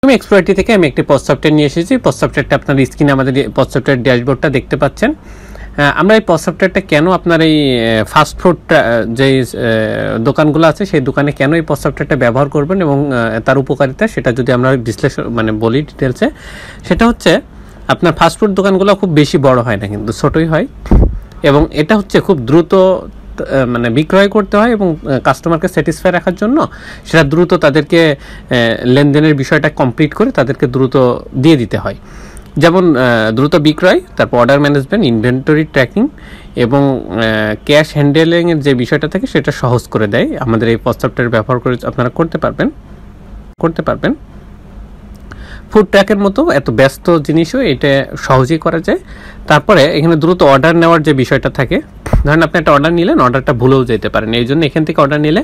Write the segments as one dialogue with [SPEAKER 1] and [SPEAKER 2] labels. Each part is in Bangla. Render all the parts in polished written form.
[SPEAKER 1] আমি এক্সপ্লোরারটি থেকে আমি একটি পোস্ট সফটওয়্যার নিয়ে এসেছি। পোস্ট সফটওয়্যারটা আপনার স্ক্রিনে আমাদের পোস্ট সফটওয়্যার ড্যাশবোর্ডটা দেখতে পাচ্ছেন। আমরা এই পোস্ট সফটওয়্যারটা কেন আপনার এই ফাস্টফুড যে দোকানগুলো আছে সেই দোকানে কেন এই পোস্ট সফটওয়্যারটা ব্যবহার করবেন এবং তার উপকারিতা সেটা যদি আমরা বিশ্লেষণ বলি ডিটেলসে, সেটা হচ্ছে আপনার ফাস্টফুড দোকানগুলো খুব বেশি বড় হয় না, কিন্তু ছোটই হয়, এবং এটা হচ্ছে খুব দ্রুত বিক্রয় করতে হয় এবং কাস্টমারকে স্যাটিসফাই রাখার জন্য সেটা দ্রুত তাদেরকে লেনদেনের বিষয়টা কমপ্লিট করে তাদেরকে দ্রুত দিয়ে দিতে হয়। যেমন দ্রুত বিক্রয়, তারপর অর্ডার ম্যানেজমেন্ট, ইনভেন্টরি ট্র্যাকিং এবং ক্যাশ হ্যান্ডেলিংয়ের যে বিষয়টা থাকে সেটা সহজ করে দেয়। আমাদের এই পোস্ট সফটওয়্যার ব্যবহার করে আপনারা করতে পারবেন। ফুড ট্র্যাকের মতো এত ব্যস্ত জিনিসও এটা সহজেই করা যায়। তারপরে এখানে দ্রুত অর্ডার নেওয়ার যে বিষয়টা থাকে, ধরেন আপনি একটা অর্ডার নিলেন, অর্ডারটা ভুলেও যেতে পারেন, এই জন্য এখান থেকে অর্ডার নিলে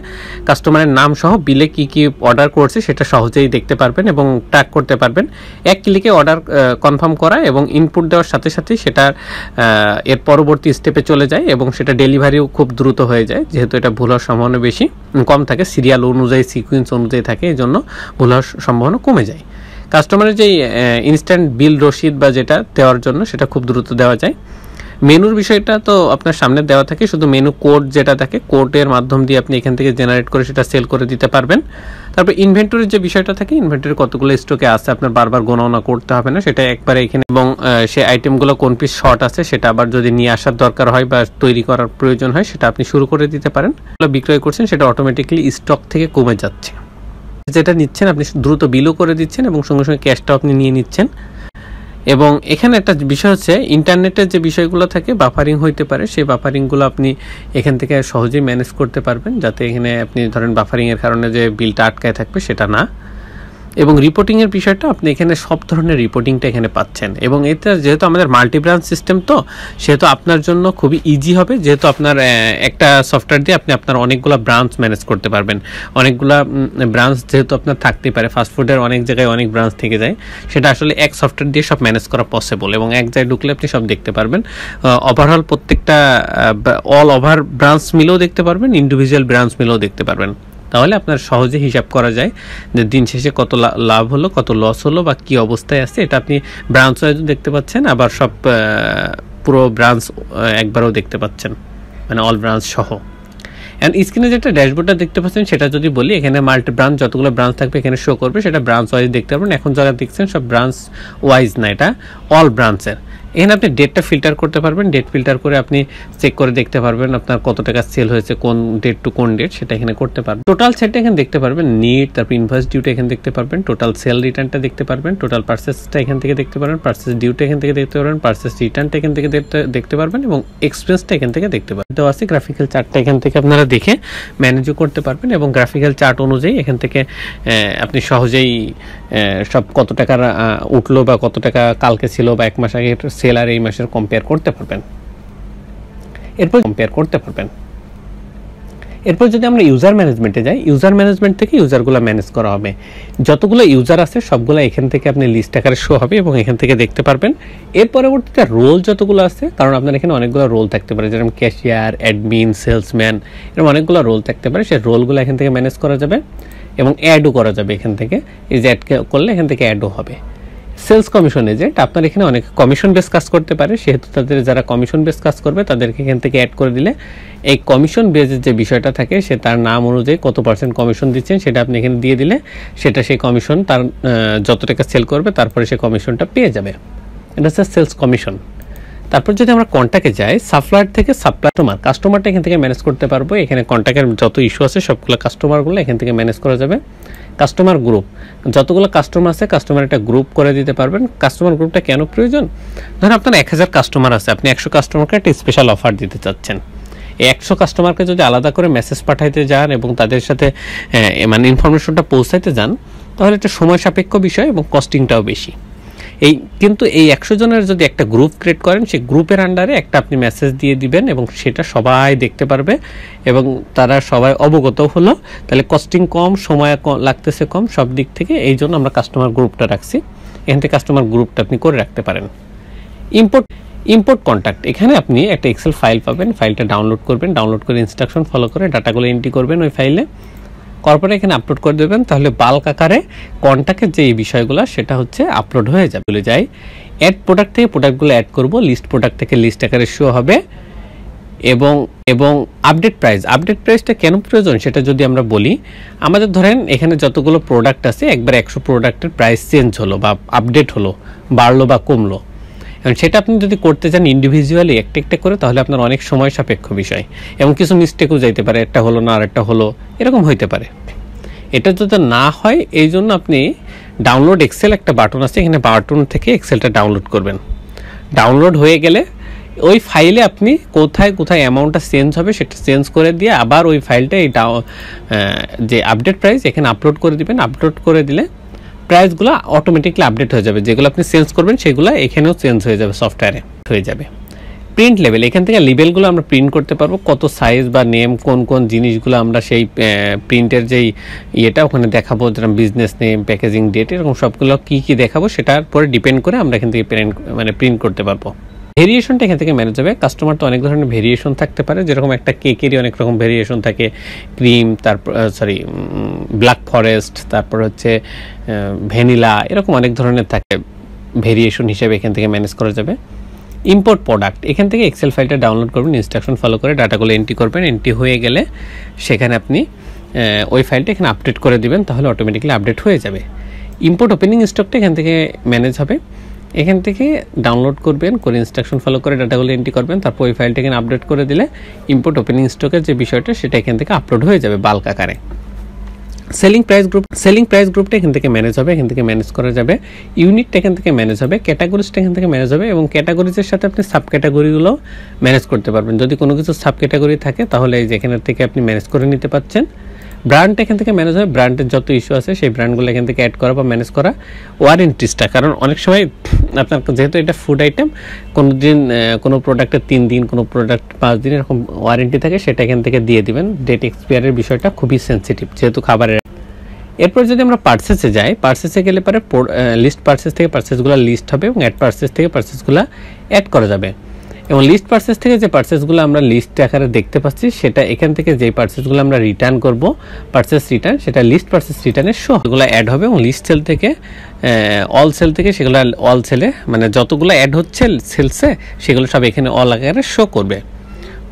[SPEAKER 1] কাস্টমারের নাম সহ বিলে কি কি অর্ডার করছে সেটা সহজেই দেখতে পারবেন এবং ট্র্যাক করতে পারবেন। এক ক্লিকে অর্ডার কনফার্ম করা এবং ইনপুট দেওয়ার সাথে সাথেই সেটা এর পরবর্তী স্টেপে চলে যায় এবং সেটা ডেলিভারিও খুব দ্রুত হয়ে যায়, যেহেতু এটা ভুল হওয়ার সম্ভাবনা বেশি কম থাকে, সিরিয়াল অনুযায়ী সিকুয়েন্স অনুযায়ী থাকে, এই জন্য ভুল হওয়ার সম্ভাবনা কমে যায়। কাস্টমারের যেই ইনস্ট্যান্ট বিল রসিদ বা যেটা দেওয়ার জন্য সেটা খুব দ্রুত দেওয়া যায়। মেনুর বিষয়টা তো আপনার সামনে দেওয়া থাকে, শুধু মেনু কোড যেটা থাকে কোডের মাধ্যম দিয়ে আপনি এখান থেকে জেনারেট করে সেটা সেল করে দিতে পারবেন। তারপর ইনভেন্টরির যে বিষয়টা থাকে, ইনভেন্টরি কতগুলো স্টকে আছে আপনার বারবার গণনা করতে হবে না, সেটা একবারে এখানে, এবং সেই আইটেমগুলো কোন পিস শর্ট আছে সেটা আবার যদি নিয়ে আসার দরকার হয় বা তৈরি করার প্রয়োজন হয় সেটা আপনি শুরু করে দিতে পারেন। বিক্রয় করছেন সেটা অটোমেটিক্যালি স্টক থেকে কমে যাচ্ছে, যেটা নিচ্ছেন আপনি দ্রুত বিলও করে দিচ্ছেন এবং সঙ্গে সঙ্গে ক্যাশটাও আপনি নিয়ে নিচ্ছেন। এবং এখানে একটা বিষয় হচ্ছে ইন্টারনেটের যে বিষয়গুলো থাকে, বাফারিং হইতে পারে, সেই বাফারিংগুলো আপনি এখান থেকে সহজেই ম্যানেজ করতে পারবেন, যাতে এখানে আপনি ধরেন বাফারিংয়ের কারণে যে বিলটা আটকায় থাকবে সেটা না। এবং রিপোর্টিংয়ের বিষয়টা আপনি এখানে সব ধরনের রিপোর্টিংটা এখানে পাচ্ছেন, এবং এটা যেহেতু আমাদের মাল্টি ব্রাঞ্চ সিস্টেম, তো সেহেতু আপনার জন্য খুবই ইজি হবে, যেহেতু আপনার একটা সফটওয়্যার দিয়ে আপনি আপনার অনেকগুলো ব্রাঞ্চ ম্যানেজ করতে পারবেন। অনেকগুলো ব্রাঞ্চ যেহেতু আপনার থাকতেই পারে, ফাস্টফুডের অনেক জায়গায় অনেক ব্রাঞ্চ থেকে যায়, সেটা আসলে এক সফটওয়্যার দিয়ে সব ম্যানেজ করা পসিবল, এবং এক জায়গায় ঢুকলে আপনি সব দেখতে পারবেন। ওভারঅল প্রত্যেকটা অল ওভার ব্রাঞ্চ মিলেও দেখতে পারবেন, ইন্ডিভিজুয়াল ব্রাঞ্চ মিলেও দেখতে পারবেন। তাহলে আপনার সহজে হিসাব করা যায় যে দিন শেষে কত লাভ হলো, কত লস হলো বা কী অবস্থায় আছে, এটা আপনি ব্রাঞ্চ ওয়াইজ দেখতে পাচ্ছেন, আবার সব পুরো ব্রাঞ্চ একবারও দেখতে পাচ্ছেন, অল ব্রাঞ্চ সহ। অ্যান্ড স্ক্রিনে যেটা ড্যাশবোর্ডটা দেখতে পাচ্ছেন সেটা যদি বলি, এখানে মাল্টি ব্রাঞ্চ যতগুলো ব্রাঞ্চ থাকবে এখানে শো করবে, সেটা ব্রাঞ্চ ওয়াইজ দেখতে পারবেন। এখন যারা দেখছেন সব ব্রাঞ্চ ওয়াইজ না, এটা অল ব্রাঞ্চের। এখানে আপনি ডেটটা ফিল্টার করতে পারবেন, ডেট ফিল্টার করে আপনি চেক করে দেখতে পারবেন আপনার কত টাকা সেল হয়েছে, কোন ডেট টু কোন ডেট, সেটা এখানে করতে পারবেন। টোটাল সেটটা এখানে দেখতে পারবেন, নিট, তারপর ইনভয়েস ডিউটা এখানে দেখতে পারবেন, টোটাল সেল রিটার্নটা দেখতে পারবেন, টোটাল পারচেসটা এখান থেকে দেখতে পারবেন, পারচেস ডিউটা এখান থেকে দেখতে পারবেন, পারচেস রিটার্নটা এখান থেকে দেখতে পারবেন, এবং এক্সপেন্সটা এখান থেকে দেখতে পারবেন। তো আছে গ্রাফিক্যাল চার্টটা এখান থেকে আপনারা দেখে ম্যানেজও করতে পারবেন, এবং গ্রাফিক্যাল চার্ট অনুযায়ী এখান থেকে আপনি সহজেই সব কত টাকার উঠলো বা কত টাকা কালকে ছিল বা এক মাস আগে সেল আর এই মাসের কম্পেয়ার করতে পারবেন। এরপর যদি আমরা ইউজার ম্যানেজমেন্টে যাই, ইউজার ম্যানেজমেন্ট থেকে ইউজারগুলো ম্যানেজ করা হবে। যতগুলো ইউজার আছে সবগুলো এখান থেকে আপনি লিস্ট আকারে শো হবে এবং এখান থেকে দেখতে পারবেন। এর পরবর্তীতে রোল যতগুলো আছে, কারণ আপনার এখানে অনেকগুলো রোল থাকতে পারে, যেরকম ক্যাশিয়ার, অ্যাডমিন, সেলসম্যান, এরকম অনেকগুলো রোল থাকতে পারে, সেই রোলগুলো এখান থেকে ম্যানেজ করা যাবে এবং অ্যাডও করা যাবে। এখান থেকে এই যে অ্যাড করলে এখান থেকে অ্যাডও হবে। সেলস কমিশন এজেন্ট, আপনার এখানে অনেক কমিশন বেস কাজ করতে পারে, সেহেতু তাদের যারা কমিশন বেস কাজ করবে তাদেরকে এখান থেকে অ্যাড করে দিলে এই কমিশন বেসের যে বিষয়টা থাকে সে তার নাম অনুযায়ী কত % কমিশন দিচ্ছেন সেটা আপনি এখানে দিয়ে দিলে সেটা সেই কমিশন তার যত টাকা সেল করবে তারপরে সে কমিশনটা পেয়ে যাবে। এটা হচ্ছে সেলস কমিশন। তারপর যদি আমরা কন্ট্যাক্টে যাই, সাপ্লায়ার থেকে কাস্টমারটা এখান থেকে ম্যানেজ করতে পারবো। এখানে কন্ট্যাক্টের যত ইস্যু আছে সবগুলো কাস্টমারগুলো এখান থেকে ম্যানেজ করা যাবে। কাস্টমার গ্রুপ, যতগুলো কাস্টমার আছে কাস্টমার একটা গ্রুপ করে দিতে পারবেন। কাস্টমার গ্রুপটা কেন প্রয়োজন? ধরুন আপনার 1000 কাস্টমার আছে, আপনি 100 কাস্টমারকে একটা স্পেশাল অফার দিতে চাচ্ছেন। এই 100 কাস্টমারকে যদি আলাদা করে মেসেজ পাঠাইতে যান এবং তাদের সাথে ইনফরমেশনটা পৌঁছাইতে যান, তাহলে একটা সময় সাপেক্ষ বিষয় এবং কস্টিংটাও বেশি। কিন্তু এই 100 জনের যদি একটা গ্রুপ ক্রিয়েট করেন, সেই গ্রুপের আন্ডারে একটা আপনি মেসেজ দিয়ে দিবেন এবং সেটা সবাই দেখতে পারবে এবং তারা সবাই অবগত হলো, তাহলে কস্টিং কম, সময় লাগতেছে কম, সব দিক থেকে। এই জন্য আমরা কাস্টমার গ্রুপটা রাখছি। এখান থেকে কাস্টমার গ্রুপটা আপনি করে রাখতে পারেন। ইম্পোর্ট কন্ট্যাক্ট, এখানে আপনি একটা এক্সেল ফাইল পাবেন, ফাইলটা ডাউনলোড করবেন, ডাউনলোড করে ইনস্ট্রাকশন ফলো করে ডাটাগুলো এন্ট্রি করবেন ওই ফাইলে। করার পরে এখানে আপলোড করে দেবেন, তাহলে বাল্ক আকারে কন্টাক্টের যে এই বিষয়গুলো সেটা হচ্ছে আপলোড হয়ে যাবে। বলে যাই অ্যাড প্রোডাক্ট থেকে প্রোডাক্টগুলো অ্যাড করব, লিস্ট প্রোডাক্ট থেকে লিস্ট আকারে শো হবে। এবং আপডেট প্রাইসটা কেন প্রয়োজন সেটা যদি আমরা বলি, আমাদের ধরেন এখানে যতগুলো প্রোডাক্ট আছে একবার 100 প্রোডাক্টের প্রাইস চেঞ্জ হলো বা আপডেট হলো, বাড়লো বা কমলো, এবং সেটা আপনি যদি করতে চান ইন্ডিভিজুয়ালি একটা একটা করে, তাহলে আপনার অনেক সময় সাপেক্ষ বিষয় এবং কিছু মিস্টেকও যাইতে পারে, একটা হলো না আরেকটা হলো, এরকম হইতে পারে। এটা যদি না হয় এই জন্য আপনি ডাউনলোড এক্সেল একটা বাটন আছে, এখানে বাটন থেকে এক্সেলটা ডাউনলোড করবেন। ডাউনলোড হয়ে গেলে ওই ফাইলে আপনি কোথায় কোথায় অ্যামাউন্টটা চেঞ্জ হবে সেটা চেঞ্জ করে দিয়ে আবার ওই ফাইলটা এই যে আপডেট প্রাইস এখানে আপলোড করে দিবেন। আপলোড করে দিলে প্রাইসগুলো অটোমেটিকলি আপডেট হয়ে যাবে, যেগুলো আপনি চেঞ্জ করবেন সেগুলো এখানেও চেঞ্জ হয়ে যাবে, সফটওয়্যারে হয়ে যাবে। প্রিন্ট লেভেল, এখান থেকে লেবেলগুলো আমরা প্রিন্ট করতে পারবো, কত সাইজ বা নেম, কোন কোন জিনিসগুলো আমরা সেই প্রিন্টের যেই ইয়েটা ওখানে দেখাবো, যেরকম বিজনেস নেম, প্যাকেজিং ডেট, এরকম সবগুলো কী কী দেখাবো সেটার পরে ডিপেন্ড করে আমরা এখান থেকে প্রিন্ট করতে পারবো। ভেরিয়েশনটা এখান থেকে ম্যানেজ হবে। কাস্টমার তো অনেক ধরনের ভেরিয়েশন থাকতে পারে, যেরকম একটা কেকেরই অনেক রকম ভেরিয়েশন থাকে, ক্রিম, তারপর ব্ল্যাক ফরেস্ট, তারপর হচ্ছে ভ্যানিলা, এরকম অনেক ধরনের থাকে। ভেরিয়েশন হিসেবে এখান থেকে ম্যানেজ করা যাবে। ইম্পোর্ট প্রোডাক্ট, এখান থেকে এক্সেল ফাইলটা ডাউনলোড করবেন, ইনস্ট্রাকশন ফলো করে ডাটাগুলো এন্ট্রি করবেন। এন্ট্রি হয়ে গেলে সেখানে আপনি ওই ফাইলটা এখানে আপডেট করে দিবেন, তাহলে অটোমেটিকলি আপডেট হয়ে যাবে। ইম্পোর্ট ওপেনিং স্টকটা এখান থেকে ম্যানেজ হবে। এখান থেকে ডাউনলোড করবেন, করে ইনস্ট্রাকশন ফলো করে ডাটাগুলো এন্ট্রি করবেন, তারপর ওই ফাইলটা এখানে আপডেট করে দিলে ইম্পোর্ট ওপেনিং স্টকের যে বিষয়টা সেটা এখান থেকে আপলোড হয়ে যাবে বাল্ক আকারে। সেলিং প্রাইস গ্রুপটা এখান থেকে ম্যানেজ হবে, এখান থেকে ম্যানেজ করা যাবে। ইউনিটটা এখান থেকে ম্যানেজ হবে, ক্যাটাগরিজটা এখান থেকে ম্যানেজ হবে, এবং ক্যাটাগরিজের সাথে আপনি সাব ক্যাটাগরিগুলো ম্যানেজ করতে পারবেন। যদি কোনো কিছু সাব ক্যাটাগরি থাকে তাহলে এই যে এখান থেকে আপনি ম্যানেজ করে নিতে পারছেন। ব্র্যান্ড এখান থেকে ম্যানেজ হবে, ব্র্যান্ডের যত ইস্যু আছে সেই ব্র্যান্ডগুলো এখান থেকে অ্যাড করা বা ম্যানেজ করা। ওয়ারেন্টিসটা, কারণ অনেক সময় আপনার যেহেতু এটা ফুড আইটেম, কোনো দিন কোনো প্রোডাক্টের 3 দিন, কোনো প্রোডাক্ট 5 দিন এরকম ওয়ারেন্টি থাকে, সেটা এখান থেকে দিয়ে দিবেন। ডেট এক্সপায়ারের বিষয়টা খুবই সেন্সিটিভ যেহেতু খাবারের। এরপর যদি আমরা পার্সেসে যাই, পার্সেসে গেলে পরে লিস্ট পার্সেস থেকে পার্সেসগুলো লিস্ট হবে এবং অ্যাড পার্সেস থেকে পার্সেসগুলো অ্যাড করা যাবে। এবং লিস্ট পার্সেস থেকে যে পার্সেসগুলো আমরা লিস্ট আকারে দেখতে পাচ্ছি, সেটা এখান থেকে যে পার্সেসগুলো আমরা রিটার্ন করব, পার্সেস রিটার্ন, সেটা লিস্ট পার্সেস রিটার্নের শো এগুলো অ্যাড হবে। এবং লিস্ট সেল থেকে অল সেল থেকে সেগুলো অল সেলে, মানে যতগুলো অ্যাড হচ্ছে সেলসে সেগুলো সব এখানে অল আকারে শো করবে।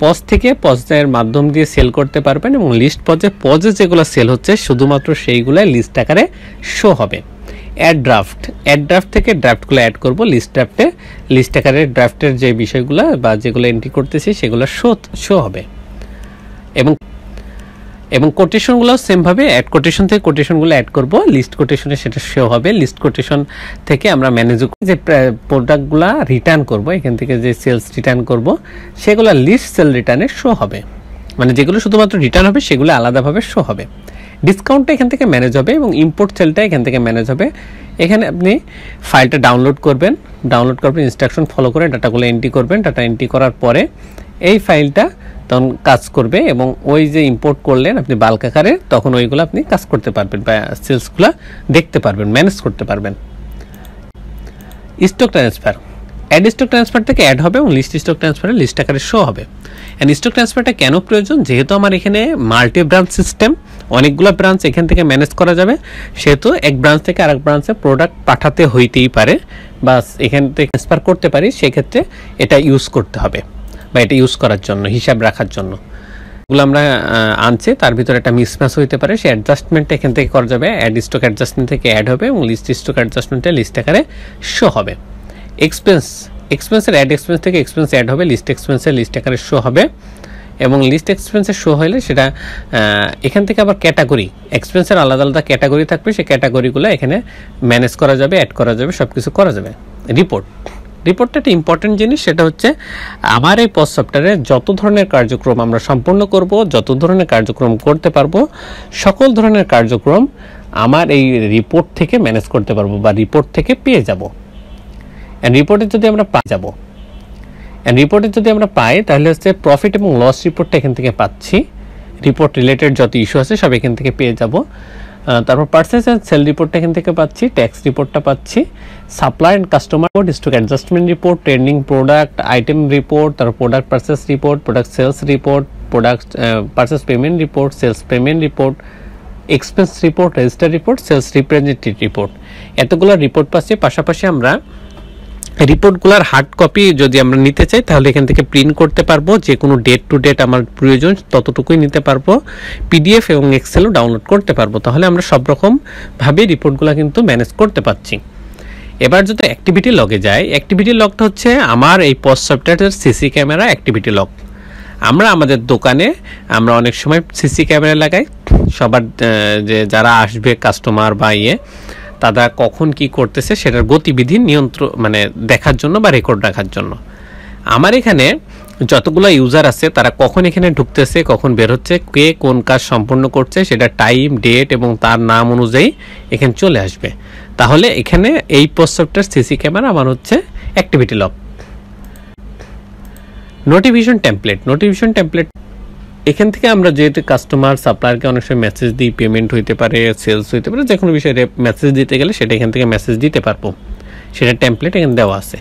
[SPEAKER 1] পজ থেকে পজের মাধ্যম দিয়ে সেল করতে পারবেন, এবং লিস্ট পজে যেগুলো সেল হচ্ছে শুধুমাত্র সেইগুলো লিস্ট আকারে শো হবে। অ্যাড ড্রাফট থেকে ড্রাফটগুলো অ্যাড করব লিস্ট ড্রাফটে, লিস্ট আকারে ড্রাফটের যে বিষয়গুলো বা যেগুলো এন্ট্রি করতেছি সেগুলো শো হবে। এবং কোটেশনগুলো সেমভাবে অ্যাড কোটেশন থেকে কোটেশনগুলো অ্যাড করব, লিস্ট কোটেশনে সেটা শো হবে। লিস্ট কোটেশন থেকে আমরা ম্যানেজ যে প্রোডাক্টগুলো রিটার্ন করব, এখান থেকে যে সেলস রিটার্ন করব সেগুলো লিস্ট সেল রিটার্নে শো হবে, মানে যেগুলো শুধুমাত্র রিটার্ন হবে সেগুলো আলাদাভাবে শো হবে। ডিসকাউন্টটা এখান থেকে ম্যানেজ হবে এবং ইম্পোর্ট সেলটা এখান থেকে ম্যানেজ হবে। এখানে আপনি ফাইলটা ডাউনলোড করবেন, ইনস্ট্রাকশন ফলো করে ডাটাগুলো এন্ট্রি করবেন। ডাটা এন্ট্রি করার পরে এই ফাইলটা তখন কাজ করবে, এবং ওই যে ইম্পোর্ট করলেন আপনি বাল্ক আকারে, তখন ওইগুলো আপনি কাজ করতে পারবেন বা সেলসগুলো দেখতে পারবেন, ম্যানেজ করতে পারবেন। Stock transfer, add stock transfer থেকে অ্যাড হবে এবং লিস্ট স্টক ট্রান্সফারে লিস্ট আকারে শো হবে। অ্যান্ড স্টক ট্রান্সফারটা কেন প্রয়োজন? যেহেতু আমার এখানে মাল্টি ব্রাঞ্চ সিস্টেম, অনেকগুলো ব্রাঞ্চ এখান থেকে ম্যানেজ করা যাবে, সেহেতু এক ব্রাঞ্চ থেকে আরেক ব্রাঞ্চে প্রোডাক্ট পাঠাতে হইতেই পারে বা এখান থেকে ট্রান্সফার করতে পারি, সেক্ষেত্রে এটা ইউজ করতে হবে বা এটা ইউজ করার জন্য, হিসাব রাখার জন্য এগুলো আমরা আনছি, তার ভিতরে একটা মিসম্যাচ হইতে পারে, সেই অ্যাডজাস্টমেন্টটা এখান থেকে করা যাবে। অ্যাড স্টক অ্যাডজাস্টমেন্ট থেকে অ্যাড হবে এবং লিস্ট স্টক অ্যাডজাস্টমেন্টে লিস্ট আকারে শো হবে। এক্সপেন্সের অ্যাড এক্সপেন্স থেকে এক্সপেন্স অ্যাড হবে, লিস্ট এক্সপেন্সের লিস্ট আকারে শো হবে। এবং লিস্ট এক্সপেন্সের শো হলে সেটা এখান থেকে আবার ক্যাটাগরি, এক্সপেন্সের আলাদা আলাদা ক্যাটাগরি থাকবে, সেই ক্যাটাগরিগুলো এখানে ম্যানেজ করা যাবে, অ্যাড করা যাবে, সব কিছু করা যাবে। রিপোর্টটা একটা ইম্পর্টেন্ট জিনিস, সেটা হচ্ছে আমার এই পজ সফটওয়্যারে যত ধরনের কার্যক্রম আমরা সম্পূর্ণ করব, যত ধরনের কার্যক্রম করতে পারবো, সকল ধরনের কার্যক্রম আমার এই রিপোর্ট থেকে ম্যানেজ করতে পারবো বা রিপোর্ট থেকে পেয়ে যাব। রিপোর্টে যদি আমরা পাই তাহলে হচ্ছে প্রফিট এবং লস রিপোর্টটা এখান থেকে পাচ্ছি, রিপোর্ট রিলেটেড যত ইস্যু আছে সব এখান থেকে পেয়ে যাব। তারপর পারচেজ অ্যান্ড সেল রিপোর্টটা এখান থেকে পাচ্ছি, ট্যাক্স রিপোর্টটা পাচ্ছি, supply and customer report, stock adjustment report, trending product item report, তারপর product purchase report, product sales report, product purchase payment report, sales payment report, expense report, register report, sales representative report, এতগুলো রিপোর্ট পাচ্ছি। পাশাপাশি আমরা রিপোর্টগুলোর হার্ড কপি যদি আমরা নিতে চাই তাহলে এখান থেকে প্রিন্ট করতে পারবো, যে কোনো ডেট টু ডেট আমার প্রয়োজন ততটুকুই নিতে পারবো, পিডিএফ এবং এক্সেলও ডাউনলোড করতে পারবো। তাহলে আমরা সব রকমভাবে রিপোর্টগুলো কিন্তু ম্যানেজ করতে পারছি। এবার যদি অ্যাক্টিভিটি লগে যায়, অ্যাক্টিভিটি লগটা হচ্ছে আমার এই পস সফটওয়্যারের সিসি ক্যামেরা অ্যাক্টিভিটি লগ। আমরা আমাদের দোকানে আমরা অনেক সময় সিসি ক্যামেরা লাগাই, সবার যে যারা আসবে কাস্টমার বা তারা কখন কি করতেছে সেটার গতিবিধি নিয়ন্ত্রণ মানে দেখার জন্য বা রেকর্ড রাখার জন্য। আমার এখানে যতগুলো ইউজার আছে তারা কখন এখানে ঢুকতেছে, কখন বের হচ্ছে, কে কোন কাজ সম্পূর্ণ করছে সেটা টাইম, ডেট এবং তার নাম অনুযায়ী এখানে চলে আসবে। তাহলে এখানে এই পোস্ট সফটওয়্যার সিসি ক্যামেরা আমার হচ্ছে অ্যাক্টিভিটি লগ। নোটিফিকেশন টেমপ্লেট এখান থেকে আমরা যেহেতু কাস্টমার সাপ্লায়ারকে অনেক সময় মেসেজ দিই, পেমেন্ট হইতে পারে, সেলস হইতে পারে, যে কোনো বিষয়ে মেসেজ দিতে গেলে সেটা এখান থেকে মেসেজ দিতে পারবো, সেটা টেমপ্লেট এখানে দেওয়া আছে।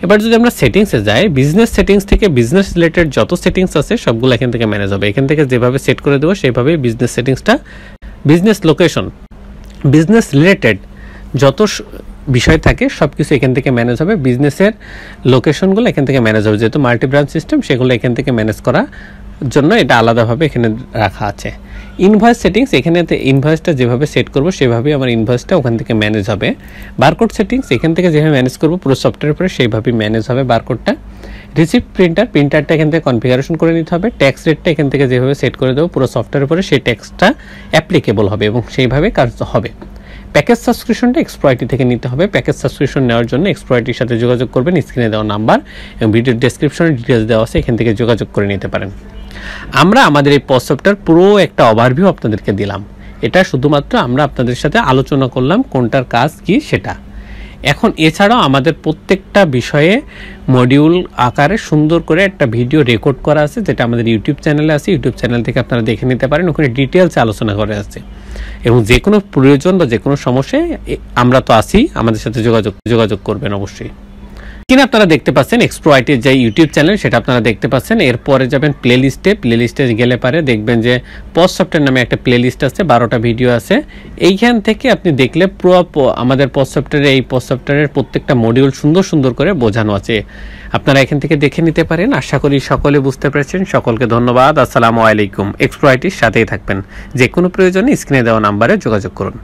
[SPEAKER 1] এবার যদি আমরা সেটিংসে যাই, বিজনেস সেটিংস থেকে বিজনেস রিলেটেড যত সেটিংস আছে সবগুলো এখান থেকে ম্যানেজ হবে। এখান থেকে যেভাবে সেট করে দেবো সেইভাবে বিজনেস সেটিংসটা, বিজনেস লোকেশন, বিজনেস রিলেটেড যত বিষয় থাকে সব কিছু এখান থেকে ম্যানেজ হবে। বিজনেসের লোকেশনগুলো এখান থেকে ম্যানেজ হবে, যেহেতু মাল্টি ব্রাঞ্চ সিস্টেম সেগুলো এখান থেকে ম্যানেজ করা জন্য এটা আলাদাভাবে এখানে রাখা আছে। ইনভয়েস সেটিংস, এখানে ইনভয়েসটা যেভাবে সেট করব সেভাবেই আমার ইনভয়েসটা ওখান থেকে ম্যানেজ হবে। বারকোড সেটিংস এখান থেকে যেভাবে ম্যানেজ করব পুরো সফটওয়্যারের উপরে সেইভাবেই ম্যানেজ হবে বারকোডটা। রিসিপ্ট প্রিন্টারটা এখান থেকে কনফিগারেশন করে নিতে হবে। ট্যাক্স রেটটা এখান থেকে যেভাবে সেট করে দেবো পুরো সফটওয়্যারের উপরে সেই ট্যাক্সটা অ্যাপ্লিকেবল হবে এবং সেইভাবে কাজ হবে। প্যাকেজ সাবস্ক্রিপশনটা এক্সপ্লয়েটি থেকে নিতে হবে। প্যাকেজ সাবস্ক্রিপশন নেওয়ার জন্য এক্সপ্লয়েটির সাথে যোগাযোগ করবেন, স্ক্রিনে দেওয়া নাম্বার এবং ভিডিও ডেসক্রিপশনে ডিটেলস দেওয়া আছে, এখান থেকে যোগাযোগ করে নিতে পারেন। আমরা আমাদের এই পস সফটওয়্যার পুরো একটা ওভারভিউ আপনাদেরকে দিলাম। এটা শুধুমাত্র আমরা আপনাদের সাথে আলোচনা করলাম কোনটার কাজ কি সেটা। এখন এছাড়াও আমাদের প্রত্যেকটা বিষয়ে মডিউল আকারে সুন্দর করে একটা ভিডিও রেকর্ড করা আছে, যেটা আমাদের ইউটিউব চ্যানেলে আছে। ইউটিউব চ্যানেল থেকে আপনারা দেখে নিতে পারেন, ওখানে ডিটেলসে আলোচনা করে আছে। এবং যে কোনো প্রয়োজন বা যে কোনো সমস্যায় আমরা তো আছি, আমাদের সাথে যোগাযোগ করবেন অবশ্যই। কিনা আপনারা দেখতে পাচ্ছেন এক্সপ্লয়েটের যে ইউটিউব চ্যানেল সেটা আপনারা দেখতে পাচ্ছেন। এরপরে যাবেন প্লেলিস্টে গেলে পারে দেখবেন যে পস সফটওয়্যার নামে একটা প্লেলিস্ট আছে, 12টা ভিডিও আছে। এইখান থেকে আপনি দেখলে পুরো আমাদের পস সফটওয়্যারের প্রত্যেকটা মডিউল সুন্দর করে বোঝানো আছে, আপনারা এখান থেকে দেখে নিতে পারেন। আশা করি সকলে বুঝতে পেরেছেন। সকলকে ধন্যবাদ। আসসালামু আলাইকুম। এক্সপ্লয়েটের সাথেই থাকবেন, যে কোনো প্রয়োজনে স্ক্রিনে দেওয়া নাম্বারে যোগাযোগ করুন।